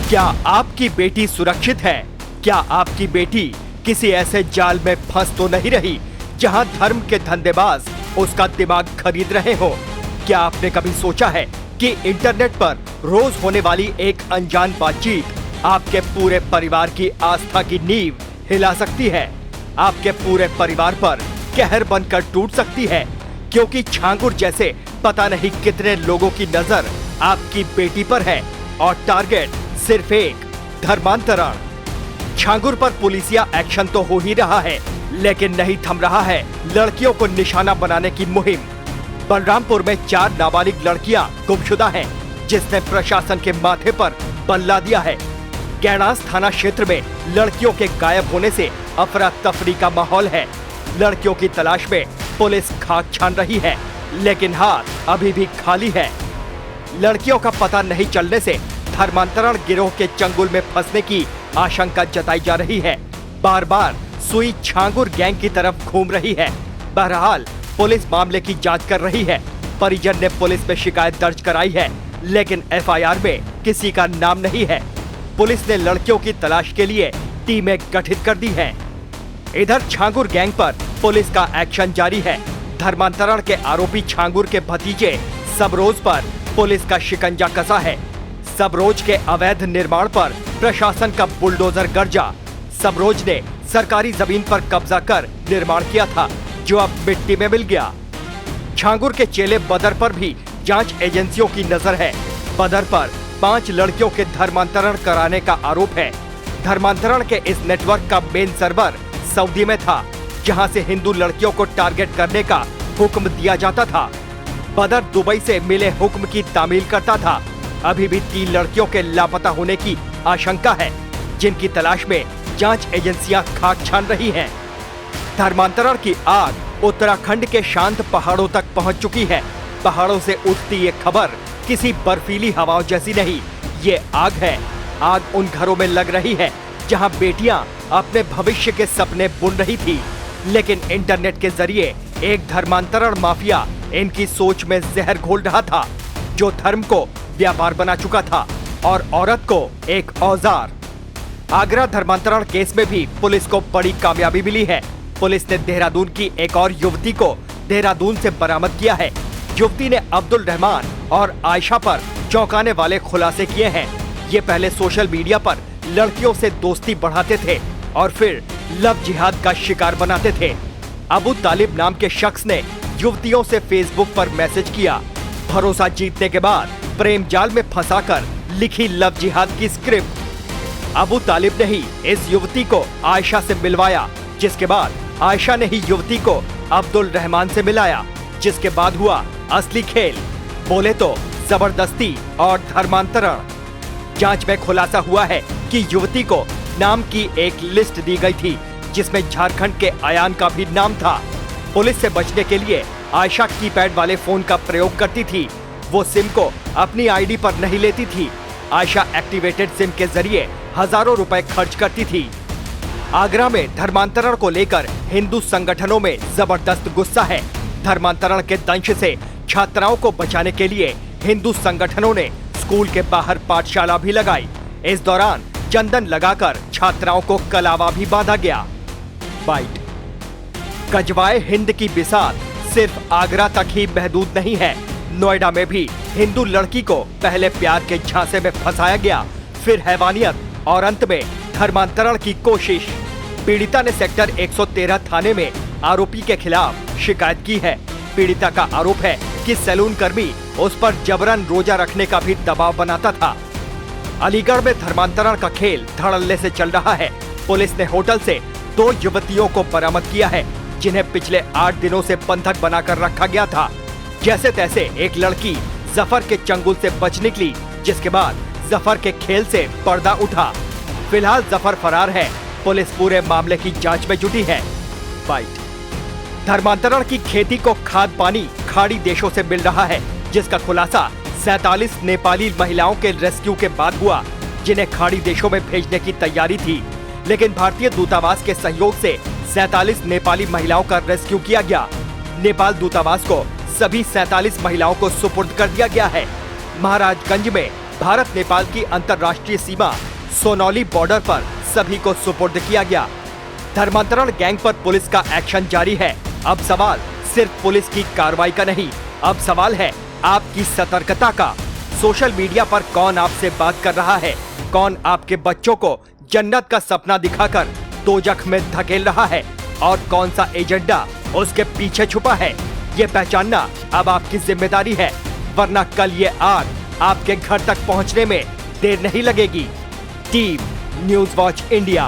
क्या आपकी बेटी सुरक्षित है? क्या आपकी बेटी किसी ऐसे जाल में फंस तो नहीं रही जहां धर्म के धंधेबाज उसका दिमाग खरीद रहे हो? क्या आपने कभी सोचा है कि इंटरनेट पर रोज होने वाली एक अनजान बातचीत आपके पूरे परिवार की आस्था की नींव हिला सकती है, आपके पूरे परिवार पर कहर बनकर टूट सकती है, क्योंकि छांगुर जैसे पता नहीं कितने लोगों की नजर आपकी बेटी पर है और टारगेट सिर्फ एक, धर्मांतरण। छांगुर पर पुलिसिया एक्शन तो हो ही रहा है, लेकिन नहीं थम रहा है लड़कियों को निशाना बनाने की मुहिम। बलरामपुर में 4 नाबालिग लड़कियां गुमशुदा हैं, जिसने प्रशासन के माथे पर बल ला दिया है। गैणास थाना क्षेत्र में लड़कियों के गायब होने से अफरा तफरी का माहौल है। लड़कियों की तलाश में पुलिस खाक छान रही है, लेकिन हाथ अभी भी खाली है। लड़कियों का पता नहीं चलने से धर्मांतरण गिरोह के चंगुल में फंसने की आशंका जताई जा रही है। बार बार सुई छांगुर गैंग की तरफ घूम रही है। बहरहाल पुलिस मामले की जांच कर रही है। परिजन ने पुलिस में शिकायत दर्ज कराई है, लेकिन एफआईआर में किसी का नाम नहीं है। पुलिस ने लड़कियों की तलाश के लिए टीमें गठित कर दी हैं। इधर छांगुर गैंग पर पुलिस का एक्शन जारी है। धर्मांतरण के आरोपी छांगुर के भतीजे सबरोज पर पुलिस का शिकंजा कसा है। सबरोज के अवैध निर्माण पर प्रशासन का बुलडोजर गर्जा। सबरोज ने सरकारी जमीन पर कब्जा कर निर्माण किया था, जो अब मिट्टी में मिल गया। छांगुर के चेले बदर पर भी जांच एजेंसियों की नजर है। बदर पर 5 लड़कियों के धर्मांतरण कराने का आरोप है। धर्मांतरण के इस नेटवर्क का मेन सर्वर सऊदी में था, जहां से हिंदू लड़कियों को टारगेट करने का हुक्म दिया जाता था। बदर दुबई से मिले हुक्म की तामील करता था। अभी भी 3 लड़कियों के लापता होने की आशंका है, जिनकी तलाश में जांच एजेंसियां खाक छान रही हैं। धर्मांतरण की आग उत्तराखंड के शांत पहाड़ों तक पहुंच चुकी है। पहाड़ों से उठती ये खबर किसी बर्फीली हवाओं जैसी नहीं, ये आग है। आग उन घरों में लग रही है जहां बेटियां अपने भविष्य के सपने बुन रही थी, लेकिन इंटरनेट के जरिए एक धर्मांतरण माफिया इनकी सोच में जहर घोल रहा था, जो धर्म को व्यापार बना चुका था और औरत को एक औजार। आगरा धर्मांतरण केस में भी पुलिस को बड़ी कामयाबी मिली है। पुलिस ने देहरादून की एक और युवती को देहरादून से बरामद किया है। युवती ने अब्दुल रहमान और आयशा पर चौंकाने वाले खुलासे किए हैं। ये पहले सोशल मीडिया पर लड़कियों से दोस्ती बढ़ाते थे और फिर लव जिहाद का शिकार बनाते थे। अबू तालिब नाम के शख्स ने युवतियों से फेसबुक पर मैसेज किया। भरोसा जीतने के बाद प्रेम जाल में फंसाकर लिखी लव जिहाद की स्क्रिप्ट। अबू तालिब ने ही इस युवती को आयशा से मिलवाया, जिसके बाद आयशा ने ही युवती को अब्दुल रहमान से मिलाया, जिसके बाद हुआ असली खेल, बोले तो जबरदस्ती और धर्मांतरण। जांच में खुलासा हुआ है कि युवती को नाम की एक लिस्ट दी गई थी, जिसमें झारखंड के अयान का भी नाम था। पुलिस से बचने के लिए आयशा कीपैड वाले फोन का प्रयोग करती थी। वो सिम को अपनी आईडी पर नहीं लेती थी। आयशा एक्टिवेटेड सिम के जरिए हजारों रुपए खर्च करती थी। आगरा में धर्मांतरण को लेकर हिंदू संगठनों में जबरदस्त गुस्सा है। धर्मांतरण के दंश से छात्राओं को बचाने के लिए हिंदू संगठनों ने स्कूल के बाहर पाठशाला भी लगाई। इस दौरान चंदन लगाकर छात्राओं को कलावा भी बांधा गया। बाइट। गजवाए हिंद की बिसात सिर्फ आगरा तक ही महदूद नहीं है। नोएडा में भी हिंदू लड़की को पहले प्यार के झांसे में फंसाया गया, फिर हैवानियत और अंत में धर्मांतरण की कोशिश। पीड़िता ने सेक्टर 113 थाने में आरोपी के खिलाफ शिकायत की है। पीड़िता का आरोप है कि सैलून कर्मी उस पर जबरन रोजा रखने का भी दबाव बनाता था। अलीगढ़ में धर्मांतरण का खेल धड़ल्ले से चल रहा है। पुलिस ने होटल से 2 युवतियों को बरामद किया है, जिन्हें पिछले 8 दिनों से बंधक बनाकर रखा गया था। जैसे तैसे एक लड़की जफर के चंगुल से बच निकली, जिसके बाद जफर के खेल से पर्दा उठा। फिलहाल जफर फरार है। पुलिस पूरे मामले की जांच में जुटी है। बाइट। धर्मांतरण की खेती को खाद पानी खाड़ी देशों से मिल रहा है, जिसका खुलासा 47 नेपाली महिलाओं के रेस्क्यू के बाद हुआ, जिन्हें खाड़ी देशों में भेजने की तैयारी थी। लेकिन भारतीय दूतावास के सहयोग से 47 नेपाली महिलाओं का रेस्क्यू किया गया। नेपाल दूतावास को सभी 47 महिलाओं को सुपुर्द कर दिया गया है। महाराजगंज में भारत नेपाल की अंतर्राष्ट्रीय सीमा सोनौली बॉर्डर पर सभी को सुपुर्द किया गया। धर्मांतरण गैंग पर पुलिस का एक्शन जारी है। अब सवाल सिर्फ पुलिस की कार्रवाई का नहीं, अब सवाल है आपकी सतर्कता का। सोशल मीडिया पर कौन आपसे बात कर रहा है, कौन आपके बच्चों को जन्नत का सपना दिखाकर दोजख में धकेल रहा है और कौन सा एजेंडा उसके पीछे छुपा है, ये पहचानना अब आपकी जिम्मेदारी है, वरना कल ये आग आपके घर तक पहुंचने में देर नहीं लगेगी। Team news watch India.